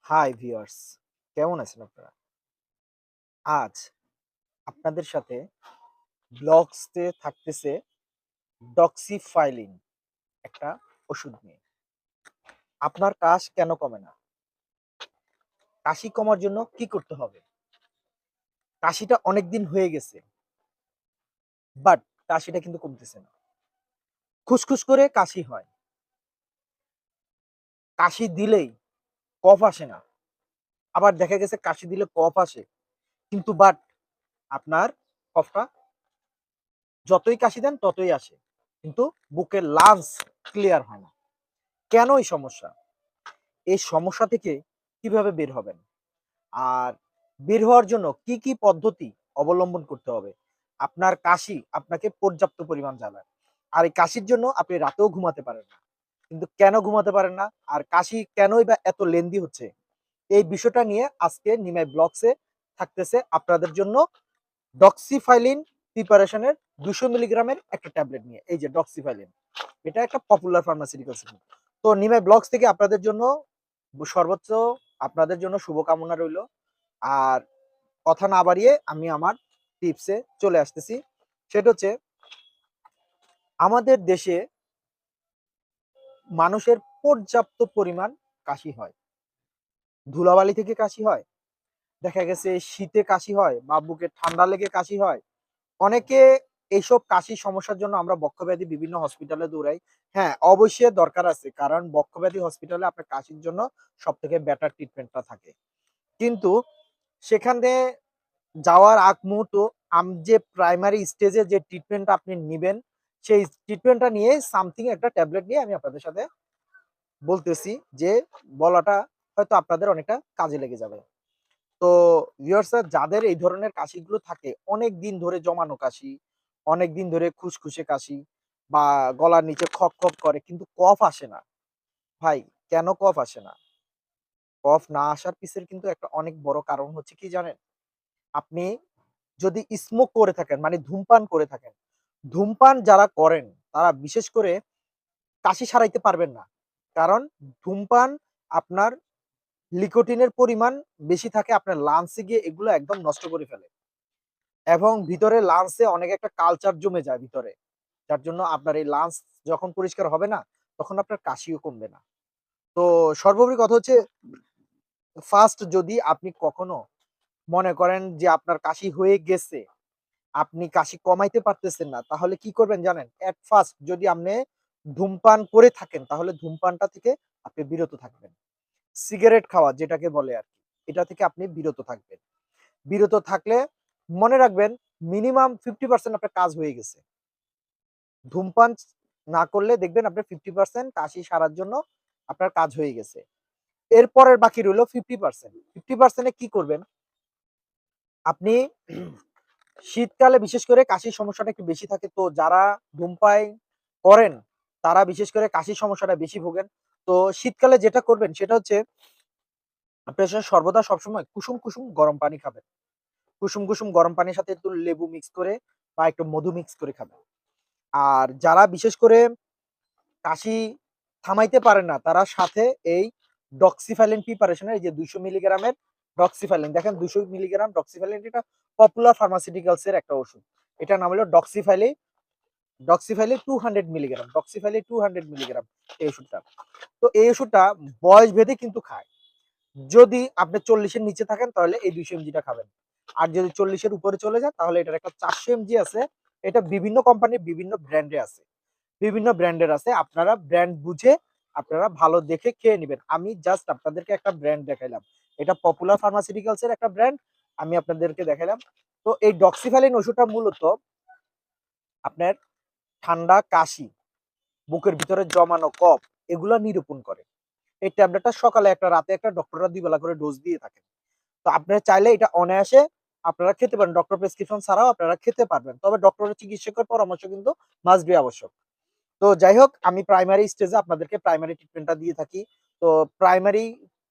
Hi viewers, কেমন আছেন আপনারা? আজ আপনাদের সাথে ব্লগসতে থাকতেছে ডক্সিফাইলিন একটা ওষুধ নিয়ে। আপনার কাশ কেন কমে না? কাশি কমার জন্য কি করতে হবে? কাশিটা অনেকদিন হয়ে গেছে, বাট কাশিটা কিন্তু কমতেছে না। খুসখুস করে কাশি হয়। কাশি দিলেই কফ আসে না। আবার দেখা গেছে কাশি দিলে কফ আসে। কিন্তু আপনার কফটা যতই কাশি দেন ততই আসে। কিন্তু বুকের লাংস ক্লিয়ার হয় না। কেন এই সমস্যা? এই সমস্যা থেকে কিভাবে বের হবেন? আর বের হওয়ার জন্য কি পদ্ধতি অবলম্বন করতে হবে? আপনার কাশি আপনাকে পর্যাপ্ত পরিমাণ জ্বালায়। আর এই কাশির জন্য আপনি রাতেও ঘুমাতে পারেন না। কিন্তু কেন ঘুমাতে পারেন না? আর কাশি কেনই বা এত লেন্দি হচ্ছে? এই বিষয়টা নিয়ে আজকে নিমাই ব্লগসে থাকতেছে আপনাদের জন্য ডক্সিফাইলিন প্রিপারেশনের ২০০ মিলিগ্রামের একটা ট্যাবলেট নিয়ে। এই যে ডক্সিফাইলিন। এটা একটা পপুলার ফার্মাসিউটিক্যালস। তো নিমাই ব্লগস থেকে আপনাদের জন্য সর্বোচ্চ আপনাদের জন্য শুভকামনা রইলো। আর কথা না বাড়িয়ে আমি আমার টিপসে চলে আসতেছি। সেটা হচ্ছে আমাদের দেশে মানুষের পর্যাপ্ত পরিমাণ কাশি হয়। ধুলাবালি থেকে কাশি হয়। দেখা গেছে শীতে কাশি হয় বা বুকে ঠান্ডা লেগে কাশি হয়। অনেকে এইসব কাশির সমস্যার জন্য আমরা বক্ষব্যাধি বিভিন্ন হসপিটালে দৌড়াই। হ্যাঁ, অবশ্যই দরকার আছে। কারণ বক্ষব্যাধি হসপিটালে আপনার কাশির জন্য সবথেকে বেটার ট্রিটমেন্টটা থাকে। কিন্তু সেখানে যাওয়ার আগ মুহূর্ত যে প্রাইমারি স্টেজে যে ট্রিটমেন্টটা আপনি নিবেন, সেই ট্রিটমেন্টটা নিয়ে সামথিং একটা ট্যাবলেট নিয়ে আমি আপনাদের সাথে বলতেছি যে বলাটা হয়তো আপনাদের অনেকটা কাজে লেগে যাবে। তো ভিউয়ার্সরা যাদের এই ধরনের কাশিগুলো থাকে, অনেক দিন ধরে জমানো কাশি, অনেক দিন ধরে খুসখুসে কাশি বা গলার নিচে খক করে কিন্তু কফ আসে না। ভাই কেন কফ আসে না? কফ না আসার পিছের কিন্তু একটা অনেক বড় কারণ হচ্ছে কি জানেন? আপনি যদি স্মোক করে থাকেন মানে ধূমপান করে থাকেন, ধূমপান যারা করেন তারা বিশেষ করে কাশি সারাইতে পারবেন না। কারণ ধূমপান আপনার লিকোটিনের পরিমাণ বেশি থাকে আপনার লাংসে গিয়ে এগুলো একদম নষ্ট করে ফেলে। এবং ভিতরে লাংসে অনেক একটা কালচার জমে যায় ভিতরে। যার জন্য আপনার এই লাংস যখন পরিষ্কার হবে না, তখন আপনার কাশিও কমবে না। তো সর্বোপরি কথা হচ্ছে ফার্স্ট যদি আপনি কখনো মনে করেন যে আপনার কাশি হয়ে গেছে, আপনি কাশি কমাইতে পারতেছেন না, তাহলে কি করবেন জানেন? এট ফার্স্ট যদি আপনি ধূমপান করে থাকেন, তাহলে ধূমপানটা থেকে আপনি বিরত থাকবেন। সিগারেট খাওয়া যেটাকে বলে আরকি, এটা থেকে আপনি বিরত থাকবেন। বিরত থাকলে মনে রাখবেন মিনিমাম 50% আপনার কাজ হয়ে গেছে। ধূমপান না করলে দেখবেন আপনার 50% কাশি সারার জন্য আপনার কাজ হয়ে গেছে। এরপরের বাকি রইল 50%। 50% এ কি করবেন? আপনি শীতকালে বিশেষ করে কাশির সমস্যাটা একটু বেশি থাকে। তো যারা ধূমপাই করেন, তারা বিশেষ করে কাশির সমস্যাটা বেশি ভোগেন। তো শীতকালে যেটা করবেন সেটা হচ্ছে আপনি আসলে সর্বদা সবসময় কুসুম গরম পানি খাবেন। কুসুম গরম পানির সাথে একটু লেবু মিক্স করে বা একটু মধু মিক্স করে খাবেন। আর যারা বিশেষ করে কাশি থামাইতে পারে না, তারা সাথে এই ডক্সিফাইলিন প্রিপারেশন এর এই যে ২০০ মিলিগ্রামের ডক্সিফাইলিন দেখেন ২০০ মিলিগ্রাম ডক্সিফাইলিন এটা পপুলার ফার্মাসিউটিক্যালস এর একটা ওষুধ। এটার নাম হলো ডক্সিফাইলি 200 মিলিগ্রাম। ডক্সিফাইলি 200 মিলিগ্রাম এই ওষুধটা। তো এই ওষুধটা বয়স ভেদে কিন্তু খায়। যদি আপনি ৪০ এর নিচে থাকেন তাহলে এই ২০০ এমজি টা খাবেন। আর যদি ৪০ এর উপরে চলে যান তাহলে এটার একটা ৪০০ এমজি আছে। এটা বিভিন্ন কোম্পানির বিভিন্ন ব্র্যান্ডে আছে। বিভিন্ন ব্র্যান্ডের আছে। আপনারা ব্র্যান্ড বুঝে আপনারা ভালো দেখে খেয়ে নিবেন। আমি জাস্ট আপনাদেরকে একটা ব্র্যান্ড দেখাইলাম। এটা পপুলার ফার্মাসিউটিক্যালস এর একটা ব্র্যান্ড। আমি আপনাদেরকে দেখাইলাম। তো এই ডক্সিফাইলিন ওষুধটা মূলত আপনার ঠান্ডা, কাশি, বুকের ভিতরে জমানো কফ এগুলা নিরূপণ করে। এই ট্যাবলেটটা সকালে একটা রাতে একটা ডক্টররা ২ বেলা করে ডোজ দিয়ে থাকেন। তো আপনারা চাইলে এটা অনায়াসে আপনারা খেতে পারেন। ডক্টর প্রেসক্রিপশন ছাড়াও আপনারা খেতে পারবেন। তবে ডক্টরের চিকিৎসকের পরামর্শ কিন্তু মাস্ট বি আবশ্যক। তো যাই হোক আমি প্রাইমারি স্টেজে আপনাদেরকে প্রাইমারি ট্রিটমেন্টটা দিয়ে থাকি। তো প্রাইমারি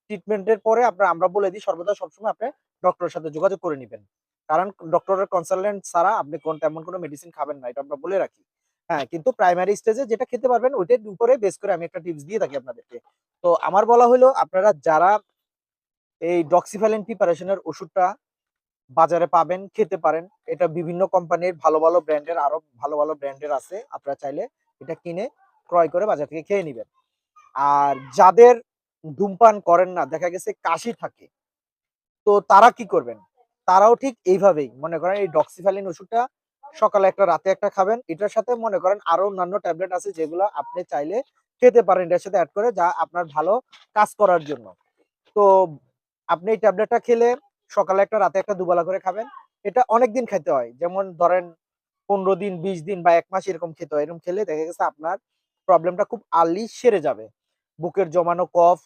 ট্রিটমেন্টের পরে আমরা বলে দিই সর্বদা সবসময় আপনি ডক্টরের সাথে যোগাযোগ করে নিবেন। কারণ ডক্টরের কনসালটেন্ট ছাড়া আপনি তেমন কোনো মেডিসিন খাবেন না। এটা আমরা বলে রাখি। হ্যাঁ, কিন্তু প্রাইমারি স্টেজে যেটা খেতে পারবেন ওইটার উপরে বেস করে আমি একটা টিপস দিয়ে থাকি আপনাদেরকে। তো আমার বলা হইলো আপনারা যারা এই ডক্সিফ্যালিন প্রিপারেশনের ওষুধটা বাজারে পাবেন, খেতে পারেন। এটা বিভিন্ন কোম্পানির ভালো ভালো ব্র্যান্ডের, আরো ভালো ভালো ব্র্যান্ডের আছে। আপনারা চাইলে এটা কিনে ক্রয় করে বাজার থেকে খেয়ে নিবেন। আর যাদের ধূমপান করেন না, দেখা গেছে কাশি থাকে, তো তারা কি করবেন? তারাও ঠিক এইভাবেই মনে করেন এই ডক্সিফ্যালিন ওষুধটা সকালে একটা রাতে একটা খাবেন। এটার সাথে মনে করেন আরো অন্যান্য ট্যাবলেট আছে যেগুলো আপনি চাইলে খেতে পারেন এটার সাথে এড করে, যা আপনার ভালো কাজ করার জন্য। তো আপনি এই ট্যাবলেটটা খেলে সকালে একটা রাতে একটা দুবেলা করে খাবেন। এটা অনেকদিন খেতে হয়। যেমন ধরেন ১৫ দিন, ২০ দিন বা ১ মাস এরকম খেতে হয়। এরকম খেলে দেখা গেছে আপনার প্রবলেমটা খুব আর্লি সেরে যাবে। বুকের জমানো কফ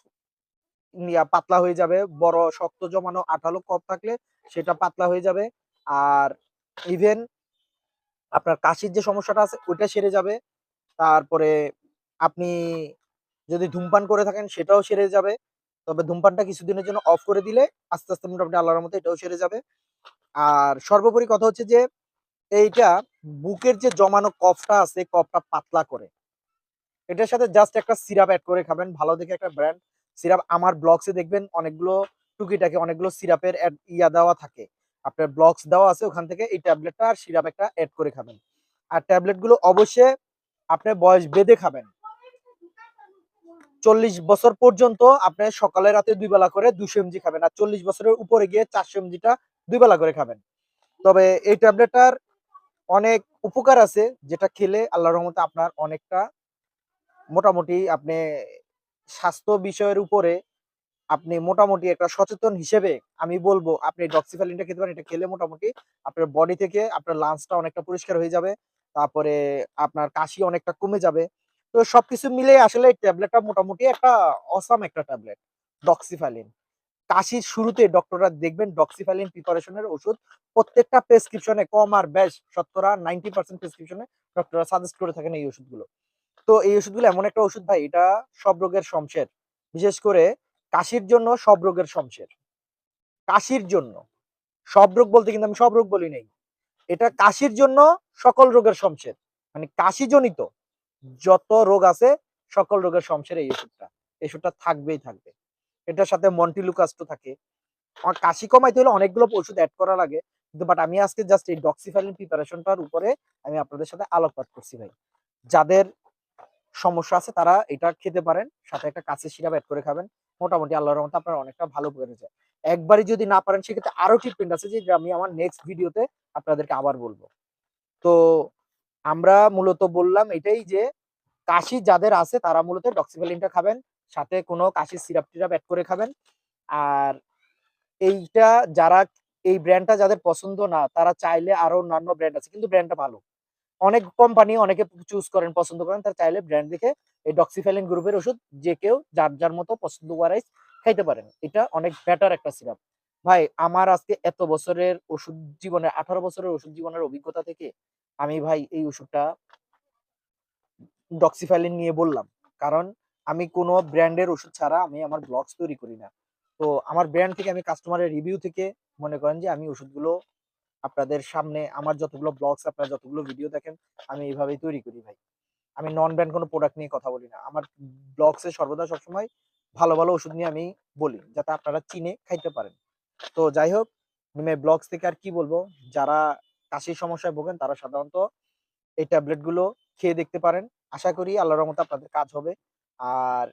পাতলা হয়ে যাবে। বড় শক্ত জমানো আঠালো কফ থাকলে সেটা পাতলা হয়ে যাবে। আর ইভেন আপনার কাশির যে সমস্যাটা আছে ওইটা সেরে যাবে। তারপরে আপনি যদি ধূমপান করে থাকেন সেটাও সেরে যাবে। তবে ধূমপানটা কিছুদিনের জন্য অফ করে দিলে আস্তে, আস্তে মোটামুটি আল্লাহর রহমতে এটাও সেরে যাবে। আর সর্বোপরি কথা হচ্ছে যে এইটা বুকের যে জমানো কফটা আছে, কফটা পাতলা করে। এটার সাথে জাস্ট একটা সিরাপ এড করে খাবেন। ভালো দেখে একটা ব্র্যান্ড সিরাপ আমার ব্লগসে দেখবেন অনেকগুলো টুকিটাকি অনেকগুলো সিরাপের দেওয়া থাকে। আপনার ব্লগস দেওয়া আছে ওখান থেকে এই ট্যাবলেটটা আর সিরাপ একটা এড করে খাবেন। আর ট্যাবলেট গুলো অবশ্যই আপনার বয়স বেঁধে খাবেন। ৪০ বছর পর্যন্ত আপনি সকালে রাতে ২ বেলা করে ২০০ এমজি খাবেন। আর ৪০ বছরের উপরে গিয়ে ৪০০ এমজিটা ২ বেলা করে খাবেন। তবে এই ট্যাবলেটটার অনেক উপকার আছে যেটা খেলে আল্লাহর রহমতে আপনার অনেকটা মোটামুটি আপনি স্বাস্থ্য বিষয়ের উপরে আপনি মোটামুটি একটা সচেতন হিসেবে আমি বলবো আপনি ডক্সিফ্যালিনটা খেতে পারেন। এটা খেলে মোটামুটি আপনার বডি থেকে আপনার লাংসটা অনেকটা পরিষ্কার হয়ে যাবে। তারপরে আপনার কাশি অনেকটা কমে যাবে। তো সবকিছু মিলিয়ে আসলে এই ট্যাবলেটটা মোটামুটি একটা অসাম একটা ট্যাবলেট ডক্সিফ্যালিন। কাশির শুরুতে ডক্টররা দেখবেন ডক্সিফ্যালিন প্রিপারেশনের ওষুধ প্রত্যেকটা প্রেসক্রিপশনে কম আর বেশ শতকরা 90% প্রেসক্রিপশনে ডক্টররা সাজেস্ট করে থাকেন এই ওষুধগুলো। তো এই ওষুধগুলো এমন একটা ওষুধ ভাই, এটা সব রোগের শমশের। বিশেষ করে কাশির জন্য সব রোগের শমশের। কাশির জন্য। সব রোগ বলতে কিন্তু আমি সব রোগ বলি নাই। এটা কাশির জন্য সকল রোগের শমশের। মানে কাশিজনিত যত রোগ আছে সকল রোগের শমশের এই ওষুধটা। এই ওষুধটা থাকবেই থাকবে। এটার সাথে মন্টিলুকাস্টো থাকে। আমার কাশি কমাইতে হলে অনেকগুলো ওষুধ এড করা লাগে। কিন্তু বাট আমি আজকে জাস্ট এই ডক্সিফ্যালিন প্রিপারেশনটার উপরে আমি আপনাদের সাথে আলোকপাত করছি ভাই। যাদের সমস্যা আছে তারা এটা খেতে পারেন। সাথে একটা কাশির সিরাপ এড করে খাবেন। মোটামুটি আল্লাহর রহমতে আপনার অনেকটা ভালো উপকার হয়ে যায়। একবারই যদি না পারেন সেক্ষেত্রে আরো ট্রিটমেন্ট আছে যেটা আমি আমার নেক্সট ভিডিওতে আপনাদেরকে আবার বলব। তো আমরা মূলত বললাম এটাই যে কাশি যাদের আছে তারা মূলত ডক্সিফ্যালিনটা খাবেন। সাথে কোনো কাশির সিরাপ-টিরাপ এড করে খাবেন। আর এইটা যারা এই ব্র্যান্ডটা যাদের পছন্দ না তারা চাইলে আরো অন্যান্য ব্র্যান্ড আছে কিন্তু ব্র্যান্ডটা ভালো। অনেক কোম্পানি অনেকে চুজ করেন, পছন্দ করেন। তারা চাইলে ব্র্যান্ড দেখে এই ডক্সিফ্যালিন গ্রুপের ওষুধ যে কেউ যার, যার মতো পছন্দ ওয়ারাইজ খাইতে পারেন। এটা অনেক বেটার একটা সিরাপ। ভাই আমার আজকে এত বছরের ওষুধ জীবনে ১৮ বছরের ওষুধ জীবনের অভিজ্ঞতা থেকে আমি ভাই এই ওষুধটা ডক্সিফ্যালিন নিয়ে বললাম। কারণ আমি কোন ব্র্যান্ডের ওষুধ ছাড়া আমি আমার ব্লগস তৈরি করি না। তো আমার ব্র্যান্ড থেকে আমি কাস্টমারের রিভিউ থেকে মনে করেন যে আমি ওষুধগুলো আপনাদের সামনে আমার যতগুলো ব্লগস আপনারা যতগুলো ভিডিও দেখেন আমি এইভাবেই তৈরি করি ভাই। আমি নন ব্র্যান্ড কোনো প্রোডাক্ট নিয়ে কথা বলি না। আমার ব্লগসে সর্বদা সবসময় ভালো, ভালো ওষুধ নিয়ে আমি বলি যাতে আপনারা চিনে খাইতে পারেন। তো যাই হোক, মিমে ব্লগস থেকে আর কি বলবো? যারা কাশির সমস্যায় ভোগেন তারা সাধারণত এই ট্যাবলেট গুলো খেয়ে দেখতে পারেন। আশা করি আল্লাহর রহমতে আপনাদের কাজ হবে। আর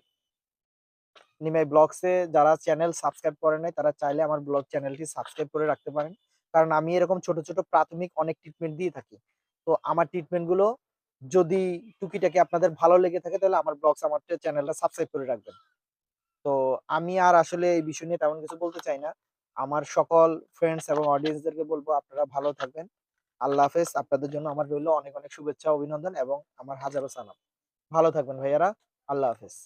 নিমাই ব্লগসে যারা চ্যানেল সাবস্ক্রাইব করে নাই তারা চাইলে আমার ব্লগ চ্যানেলটি সাবস্ক্রাইব করে রাখতে পারেন। কারণ আমি এরকম ছোট, ছোট প্রাথমিক অনেক ট্রিটমেন্ট দিয়ে থাকি। তো আমার ট্রিটমেন্ট গুলো যদি টুকিটাকি আপনাদের ভালো লেগে থাকে তাহলে আমার ব্লগস আমার চ্যানেলটা সাবস্ক্রাইব করে রাখবেন। তো আমি আর আসলে এই বিষয় নিয়ে তেমন কিছু বলতে চাই না। আমার সকল ফ্রেন্ডস এবং অডিয়েন্সদেরকে বলব আপনারা ভালো থাকবেন। আল্লাহ হাফেজ। আপনাদের জন্য আমার রইল অনেক, অনেক শুভেচ্ছা, অভিনন্দন এবং আমার হাজারো সালাম। ভালো থাকবেন ভাইয়ারা। আল্লাহ হাফেজ।